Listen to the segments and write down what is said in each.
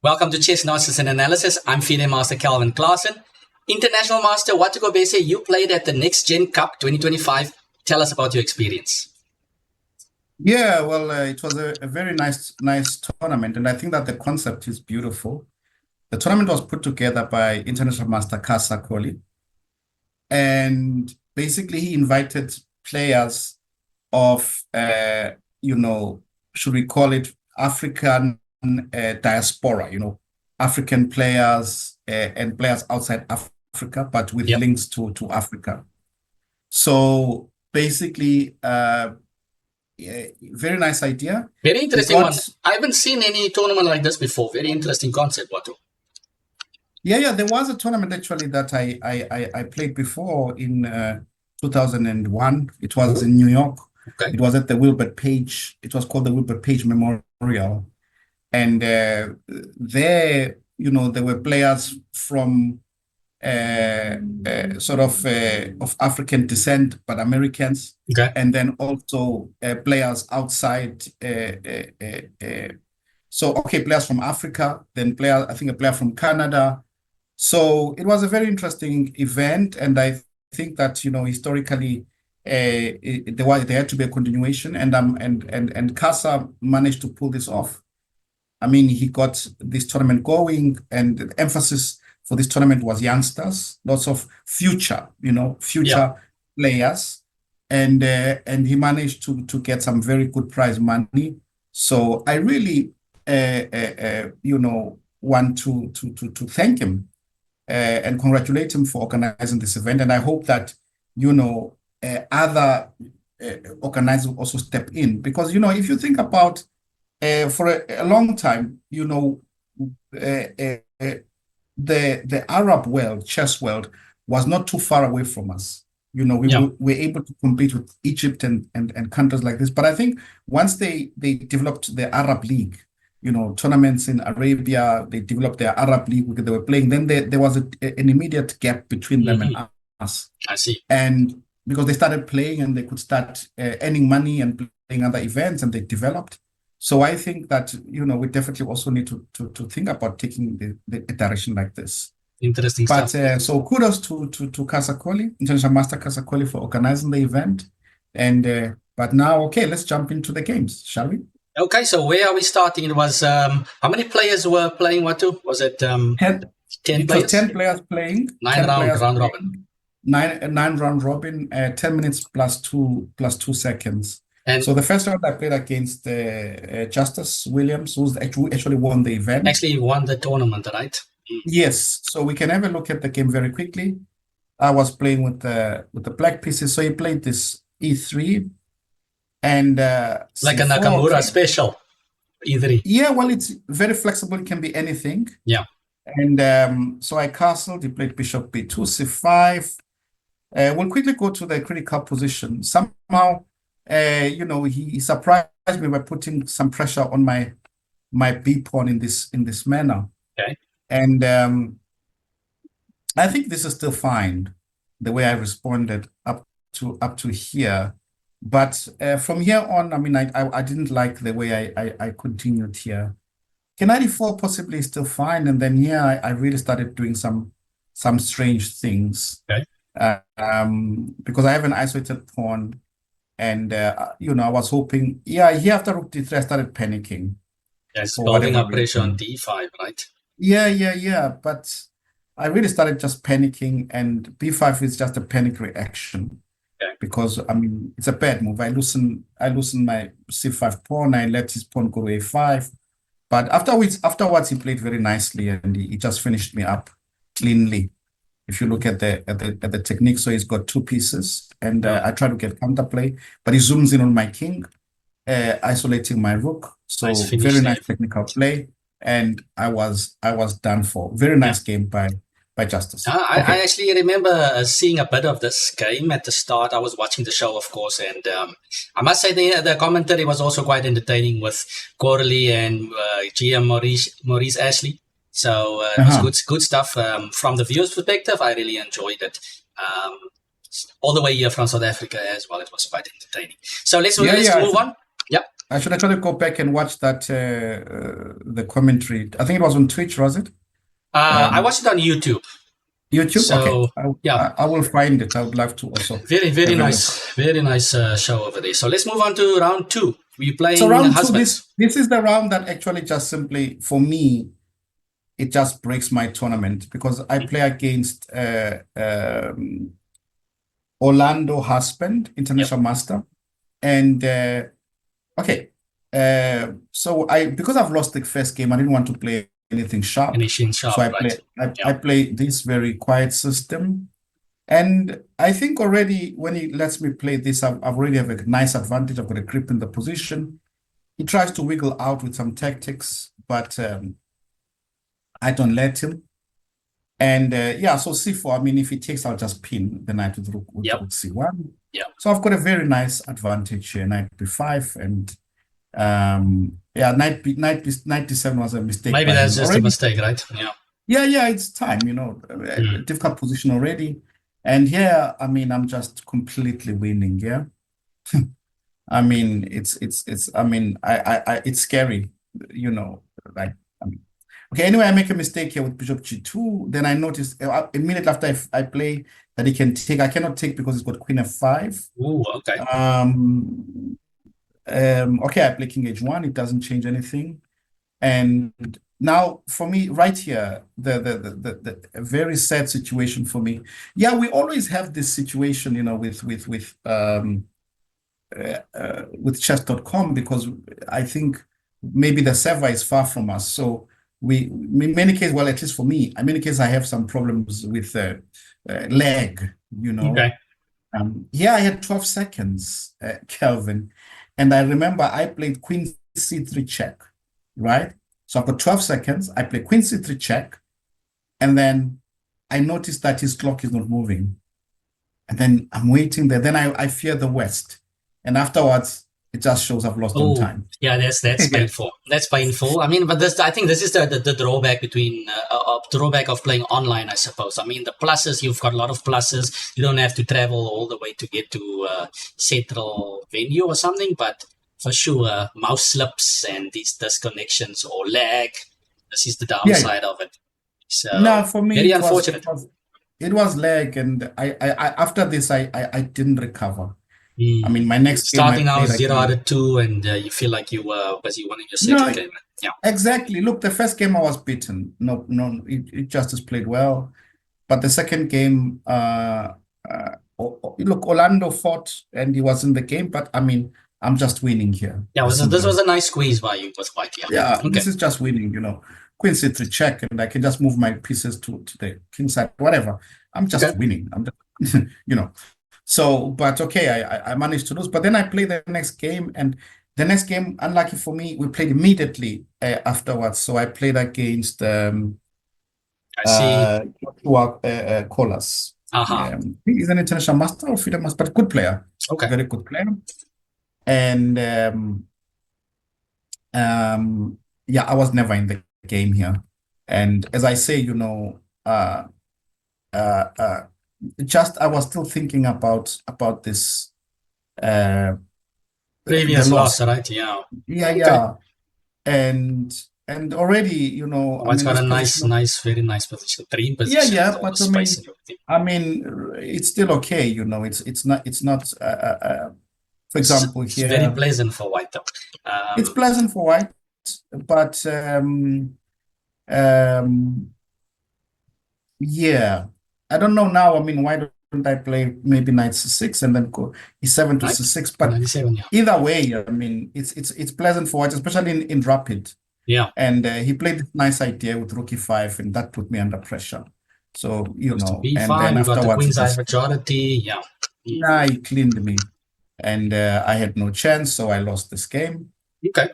Welcome to Chess Nonsense and Analysis. I'm FIDE Master Klaasen. International Master Watu Kobese, you played at the Next Gen Cup 2025. Tell us about your experience. Yeah, well, it was a very nice tournament, and I think that the concept is beautiful. The tournament was put together by International Master Klaasen, and basically he invited players of, should we call it African diaspora, African players and players outside Africa, but with links to Africa. So basically, very nice idea. Very interesting one. I haven't seen any tournament like this before. Very interesting concept, Watu. Yeah. There was a tournament actually that I played before in 2001. It was in New York. Okay. It was at the Wilbert Page. It was called the Wilbert Page Memorial. And there, there were players from of African descent, but Americans. Okay. And then also players outside. Players from Africa, then I think a player from Canada. So it was a very interesting event, and I think that historically there had to be a continuation, and Klaasen managed to pull this off. I mean, he got this tournament going, and the emphasis for this tournament was youngsters, lots of future players, and he managed to get some very good prize money. So I really want to thank him and congratulate him for organizing this event, and I hope that other organizers will also step in, because if you think about for a long time, the Arab world, chess world, was not too far away from us. We were able to compete with Egypt and countries like this. But I think once they developed the Arab League, tournaments in Arabia, they developed their Arab League, they were playing, then there was an immediate gap between them and us. I see. And because they started playing and they could start earning money and playing other events, and they developed. So I think that, we definitely also need to think about taking a direction like this. Interesting stuff. So kudos to Klaasen, International Master Klaasen, for organizing the event. And but now, okay, let's jump into the games, shall we? Okay, so where are we starting? It was, how many players were playing Watu? Was it 10 players? 10 players playing. 9 round robin. 9 round robin, 10 minutes plus 2 seconds. And so the first round I played against Justice Williams, who actually won the event. Actually won the tournament, right? Yes. So we can have a look at the game very quickly. I was playing with the black pieces. So he played this E3 and like a Nakamura special E3. Yeah, well, it's very flexible. It can be anything. Yeah. And so I castled. He played Bishop B2, C5. We'll quickly go to the critical position. Somehow, he surprised me by putting some pressure on my B pawn in this manner. Okay. And I think this is still fine, the way I responded up to here. But from here on, I mean, I didn't like the way I continued here. King 94 possibly is still fine, and then here I really started doing some strange things. Okay. Because I have an isolated pawn. And, I was hoping, here after Rook D3, I started panicking. Yes, building up pressure on D5, right? Yeah. But I really started just panicking, and B5 is just a panic reaction. Okay. Because, I mean, it's a bad move. I loosen my C5 pawn, I let his pawn go to A5. But afterwards, he played very nicely, and he just finished me up cleanly. If you look at the technique, so he's got 2 pieces, and I try to get counterplay, but he zooms in on my king, isolating my rook. So nice very nice technical play, and I was done for. Very nice game by Justice. I actually remember seeing a bit of this game at the start. I was watching the show, of course, and I must say the commentary was also quite entertaining with Corley and GM Maurice Ashley. So it was good stuff. From the viewer's perspective, I really enjoyed it. All the way here from South Africa as well, it was quite entertaining. So let's move on. Yep. I should actually go back and watch that the commentary. I think it was on Twitch, was it? I watched it on YouTube. YouTube? Okay. So yeah, I will find it. I would love to also very have a look. nice show over there. So let's move on to round 2. We're So playing round 2, husbands. this is the round that actually just simply, for me, it just breaks my tournament because I play against Orlando Husband, International Master. And okay. So because I've lost the first game, I didn't want to play anything sharp. So I play this very quiet system. And I think already when he lets me play this, I've already have a nice advantage. I've got a grip in the position. He tries to wiggle out with some tactics, but I don't let him. And yeah, so C4, I mean, if he takes, I'll just pin the knight with rook C1. Yeah. So I've got a very nice advantage here, knight B5, and yeah, knight D7 was a mistake. Maybe that's just a mistake, right? Yeah. Yeah, it's time, difficult position already. And here, I mean, I'm just completely winning, yeah. I mean, it's scary, like, I mean. Okay, anyway, I make a mistake here with bishop G2. Then I notice immediately after I play that he can take. I cannot take because he's got queen F5. Ooh, okay. Okay, I play king H1. It doesn't change anything. And now for me, right here, the very sad situation for me. Yeah, we always have this situation, with chess.com, because I think maybe the server is far from us. So in many cases, well, at least for me, in many cases, I have some problems with lag, Okay. Yeah, I had 12 seconds, Kelvin. And I remember I played queen C3 check, right? So I've got 12 seconds. I play queen C3 check. And then I noticed that his clock is not moving. And then I'm waiting there. Then I fear the West. And afterwards, it just shows I've lost on time. Yeah, that's painful. That's painful. I mean, but I think this is the drawback between drawback of playing online, I suppose. I mean, the pluses, you've got a lot of pluses. You don't have to travel all the way to get to central venue or something. But for sure, mouse slips and these disconnections or lag. This is the downside of it. So no, for me, very unfortunate. It was lag, and I after this I didn't recover. I mean, my next starting out 0-2, and you feel like you were busy winning your second game. Yeah, exactly. Look, the first game I was beaten. No, it just played well, but the second game, look, Orlando fought and he was in the game, but I mean, I'm just winning here. Yeah, this was a nice squeeze by you with White. Yeah, okay. This is just winning. Queen C3 check, and I can just move my pieces to the king side, whatever. I'm just winning. I'm just, So, but okay, I managed to lose. But then I played the next game, and the next game, unlucky for me, we played immediately afterwards. So I played against Kolas. He's an international master or FIDE master, but good player. Okay, very good player. And yeah, I was never in the game here. And as I say, I was still thinking about this previous loss, right? Yeah. Yeah. And already, it's got a very nice position, dream position. Yeah, but I mean, it's still okay, it's not for example, it's here very pleasant for White though. It's pleasant for White, but yeah, I don't know now. I mean, why don't I play maybe knight C6 and then go E7 to C6? But either way, I mean, it's pleasant for White, especially in rapid. Yeah. And he played this nice idea with rook E5, and that put me under pressure. So, B5, and then you got the queen's eye majority. Yeah. Yeah, he cleaned me. And I had no chance, so I lost this game. Okay.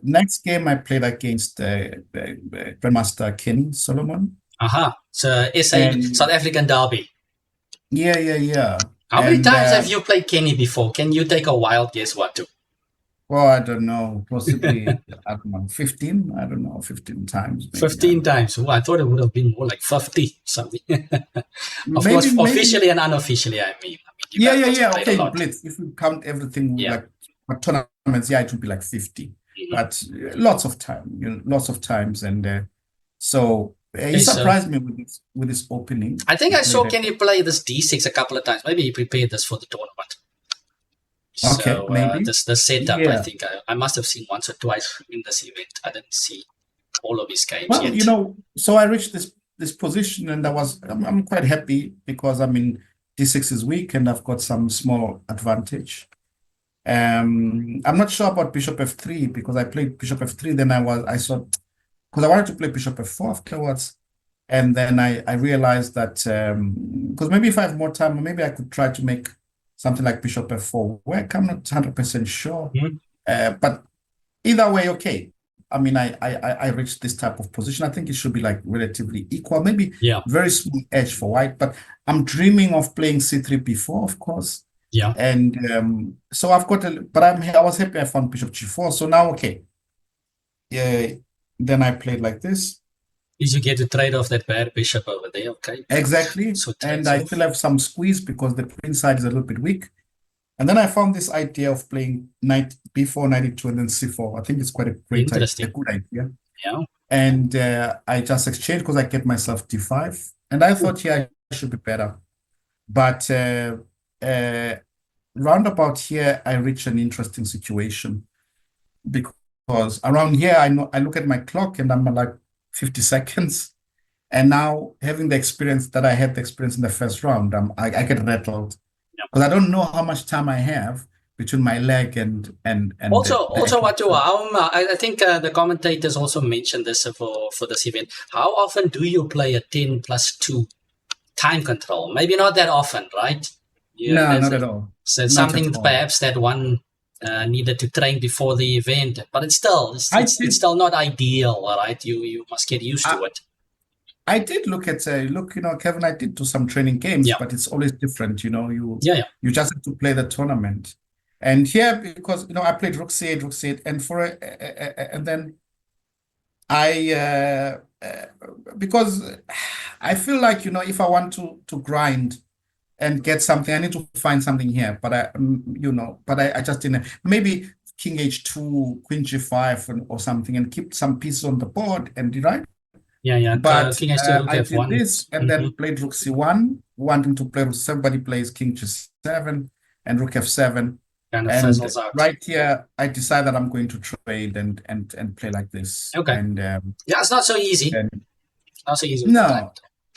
Next game, I played against Grandmaster Kenny Solomon. So South African derby. Yeah. How many times have you played Kenny before? Can you take a wild guess, Watu? Well, I don't know. Possibly, I don't know, 15? I don't know, 15 times. Maybe. 15 times. Oh, I thought it would have been more like 50 something. Of course, officially and unofficially, I mean. Yeah. Okay, Blitz. If you count everything, like But tournaments, yeah, it would be like 50. But lots of time, lots of times. And so he Okay, so surprised me with this opening. I think He I saw played it. Kenny play this D6 a couple of times. Maybe he prepared this for the tournament. Okay, So maybe. this the setup, I Yeah. think I must have seen once or twice in this event. I didn't see all of his games Well, yet. so I reached this position, and I'm quite happy because I mean D6 is weak and I've got some small advantage. I'm not sure about Bishop F3 because I played Bishop F3, then I saw because I wanted to play Bishop F4 afterwards. And then I realized that because maybe if I have more time, maybe I could try to make something like Bishop F4 work. I'm not 100% sure. Mhm. But either way, okay. I mean, I reached this type of position. I think it should be like relatively equal, maybe Yeah, very small edge for white, but I'm dreaming of playing C3 before, of course. yeah. And so I've got but I was happy I found Bishop G4. So now, okay. Yeah, then I played like this. Is you get to trade off that bad bishop over there, okay? Exactly. So And trades I off. still have some squeeze because the queen side is a little bit weak. And then I found this idea of playing knight b4, knight e2, and then c4. I think it's quite a Interesting. good idea. Yeah. And I just exchanged because I get myself d5. And I thought, yeah, I should be better. But uh, roundabout here, I reach an interesting situation because around here, I look at my clock and I'm like 50 seconds. And now having the experience that I had the experience in the first round, I get rattled Yeah. because I don't know how much time I have between my leg and the Also, actual. Watu, I think the commentators also mentioned this for this event. How often do you play a 10+2 time control? Maybe not that often, right? Yeah, No, that's not it. at all. So it's Not at something all. perhaps that one needed to train before the event, but it's still I it's did still not ideal, right? You must get used I, to it. I did look at Kevin, I did do some training games, Yeah, but it's always different, yeah, yeah. you just have to play the tournament. And here, because I played Rook C8, Rook C8, and then I because I feel like if I want to grind and get something, I need to find something here. But I just didn't. Maybe King H2, Queen G5, or something, and keep some pieces on the board and right. Yeah, yeah. But King has to Rook I did F1. this and then played Rook C1, wanting to play Rook. Somebody plays King G7 and Rook F7. Kind of And fizzles out. right here, I decided I'm going to trade and play like this. Okay. And Yeah, it's not so easy. and Not so easy with the time.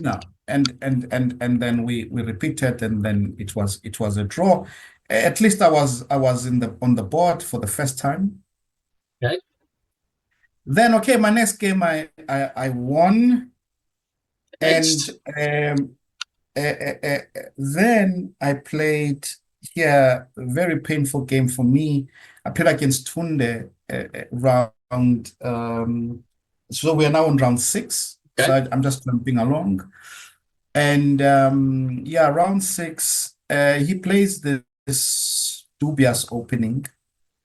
no, no. And then we repeated, and then it was a draw. At least I was on the board for the first time. Okay. Then okay, my next game I won, and Next. then I played here a very painful game for me. I played against Tunde round. So we are now on round 6. Okay. So I'm just jumping along. And yeah, round 6, he plays this dubious opening.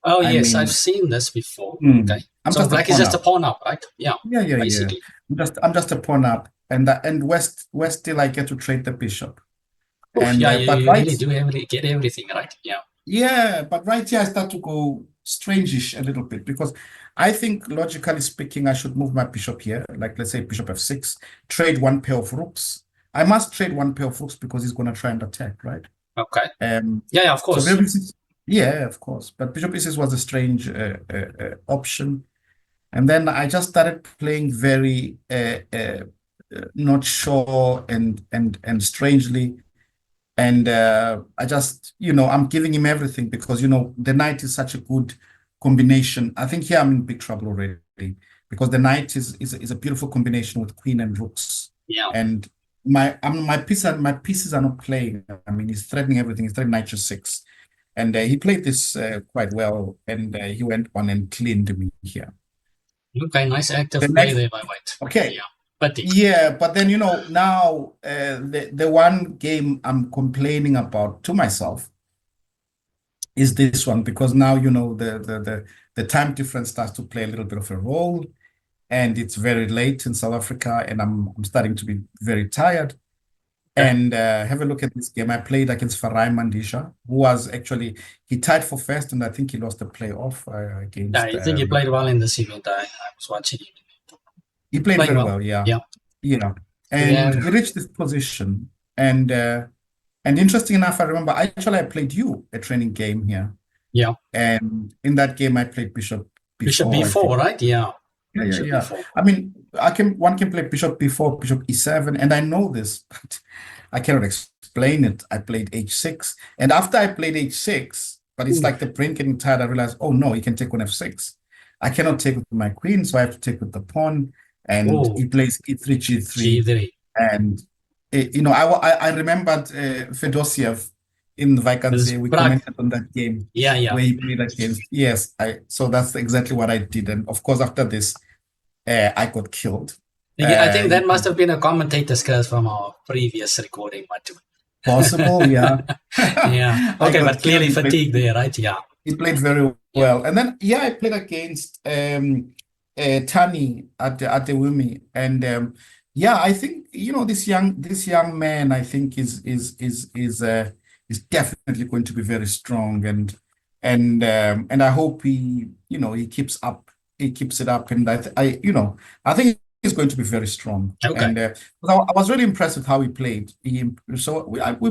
Oh, I yes, I've mean, seen this before. Okay. I'm So just a black is pawn just a up. pawn up, right? Yeah, Yeah. basically. I'm just a pawn up, and West still I get to trade the bishop. Oof, And yeah, but you right, really do get everything, right? Yeah. yeah, but right here I start to go strangish a little bit because I think logically speaking, I should move my bishop here, like let's say bishop f6, trade one pair of rooks. I must trade one pair of rooks because he's going to try and attack, right? Okay. Um, Yeah, of so course. bishop e6, yeah, of course, but bishop e6 was a strange option, and then I just started playing very not sure and strangely. And I just, I'm giving him everything because, the knight is such a good combination. I think here I'm in big trouble already because the knight is a beautiful combination with queen and rooks. Yeah. And my pieces are not playing. I mean, he's threatening everything. He's threatening knight g6. And he played this quite well. And he went on and cleaned me here. Okay, nice active The play next, there by white. okay. Yeah. But Yeah, but then now the one game I'm complaining about to myself is this one because now the time difference starts to play a little bit of a role, and it's very late in South Africa, and I'm starting to be very tired. And have a look at this game. I played against Farai Mandisha, who was actually, he tied for first, and I think he lost the playoff Yeah, against. I think he played well in this event. I was watching him. He played Playing very well. well, yeah. Yeah. Yeah. And Yeah. he reached this position. And interesting enough, I remember I played you a training game here. Yeah. And in that game, I played Bishop Bishop before, I think. B4, right? Yeah. Yeah, yeah, Bishop yeah. B4. I mean, one can play Bishop B4, Bishop E7, and I know this, but I cannot explain it. I played H6, and after I played H6, but it's like the brain getting tired, I realized, oh no, he can take on F6. I cannot take with my queen, so I have to take with the pawn, and he plays E3, G3, G3. and I remembered Fedosiev in Vaikansky. We commented on that game Yeah. where he played against. Yes, so that's exactly what I did, and of course after this, I got killed. I think that must have been a commentator's curse from our previous recording, Watu. Possible, yeah. Yeah. Okay, but clearly fatigued there, right? Yeah. He played very well, and then I played against Tani at the Wumi, and I think this young man, I think is definitely going to be very strong, and I hope he keeps it up, and I think he's going to be very strong. Okay. And I was really impressed with how he played. We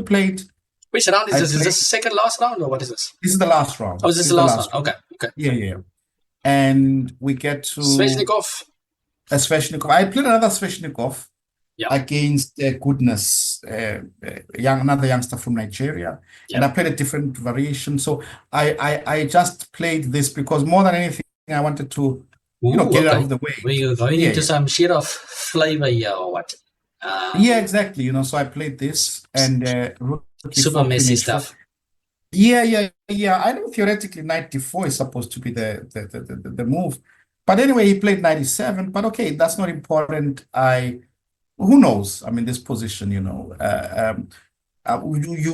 played. Which round is this? Is this the second last round, or what is this? This is the last round. Oh, this is the last round. Okay. Yeah. And we get to Sveshnikov. I played another Sveshnikov against Goodness, another youngster from Nigeria, and I played a different variation. So I just played this because more than anything, I wanted to get it out of the way. We're going into some shit of flavor here, or what? Yeah, exactly. So I played this and super messy stuff. Yeah. I know theoretically knight d4 is supposed to be the move, but anyway, he played knight e7. But okay, that's not important. Who knows? I mean, this position, you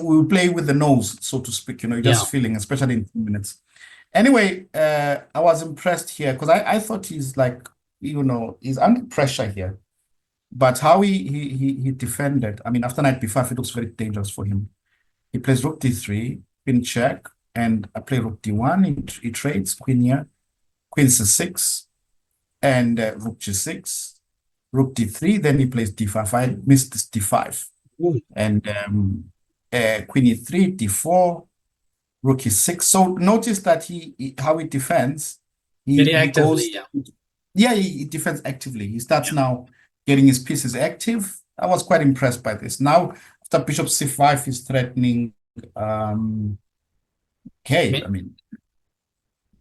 will play with the nose, so to speak. You're just feeling, especially in 2 minutes. Anyway, I was impressed here because I thought he's like, he's under pressure here. But how he defended, I mean, after knight b5, it looks very dangerous for him. He plays rook d3, queen check, and I play rook d1. He trades queen here, queen c6, and rook g6, rook d3. Then he plays d5. I missed this d5. And queen e3, d4, rook e6. So notice that how he defends. Very actively, he defends actively. He starts now getting his pieces active. I was quite impressed by this. Now, after bishop c5, he's threatening. I mean,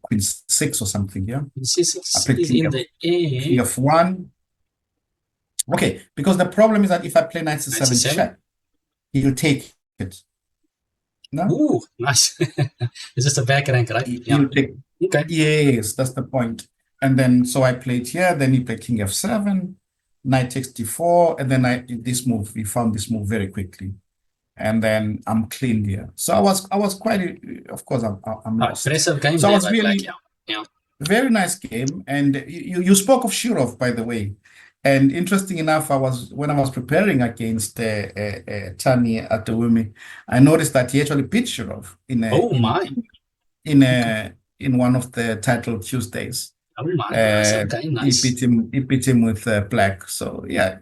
queen 6 or something. Yeah, c6 I played is in the air. King f1. Okay, because the problem is that if I play knight c7 check, he'll take it. No? Ooh, nice. It's just a back rank, right? He'll take. Okay. Yes, that's the point. And then so I played here. Then he played king f7. Knight takes d4, and then we found this move very quickly, and then I'm clean here. So I was quite, of course, I'm lost. Impressive game. So I was really black, very nice game. And you spoke of Shirov, by the way, and interesting enough, when I was preparing against Tani at the Wumi, I noticed that he actually beat Shirov in one of the title Tuesdays. Oh my, okay, nice. He beat him with black. So yeah,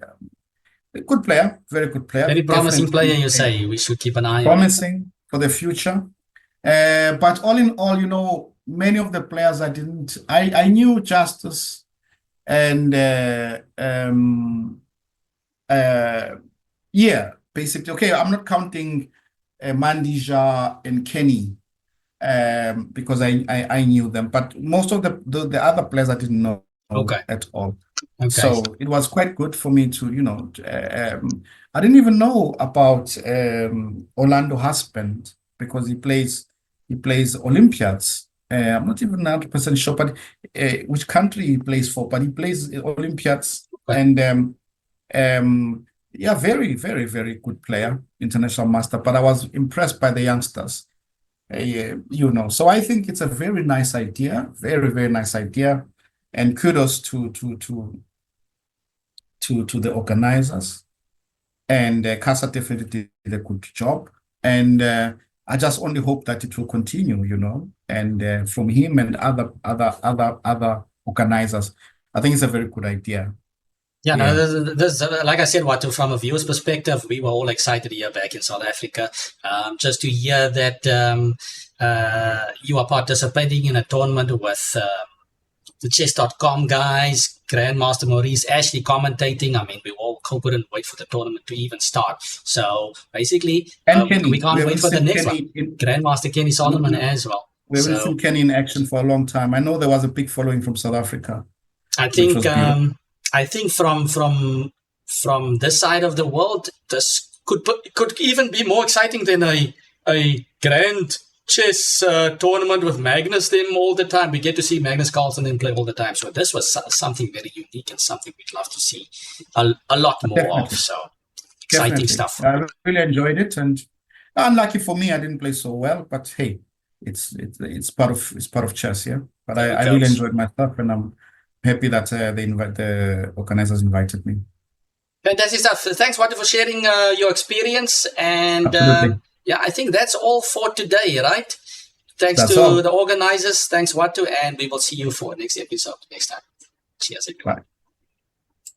good player, very good player. Very promising player, you say. We should keep an eye on. Promising for the future. But all in all, many of the players I knew Justice and basically, okay, I'm not counting Mandija and Kenny. Because I knew them, but most of the other players I didn't know at all. Okay. So it was quite good for me to, I didn't even know about Orlando Husband because he plays Olympiads. I'm not even 100% sure, but which country he plays for, but he plays Olympiads. And very, very, very good player, international master. But I was impressed by the youngsters. So I think it's a very nice idea, very, very nice idea, and kudos to the organizers. and Casa definitely did a good job. And I just only hope that it will continue, and from him and other organizers. I think it's a very good idea. Yeah, no, Yeah. like I said, Watu, from a viewer's perspective, we were all excited here back in South Africa, just to hear that you are participating in a tournament with the chess.com guys, Grandmaster Maurice, Ashley commentating. I mean, we all couldn't wait for the tournament to even start. So basically, And we Kenny, we can't wait haven't for the seen next one. Kenny Grandmaster Kenny Solomon as well. we haven't So seen Kenny in action for a long time. I know there was a big following from South Africa, I which think was beautiful. I think from this side of the world, this could even be more exciting than a grand chess tournament with Magnus them all the time. We get to see Magnus Carlsen them play all the time. So this was something very unique and something we'd love to see a lot more Definitely. of. So exciting Definitely. stuff. I really enjoyed it, and unlucky for me, I didn't play so well. But hey, it's part of chess, yeah. But There it I really goes. enjoyed myself, and I'm happy that the organizers invited me. Fantastic stuff. Thanks, Watu, for sharing your experience. And Absolutely. yeah, I think that's all for today, right? Thanks That's to all. the organizers. Thanks, Watu. And we will see you for next episode next time. Cheers, everyone. Bye.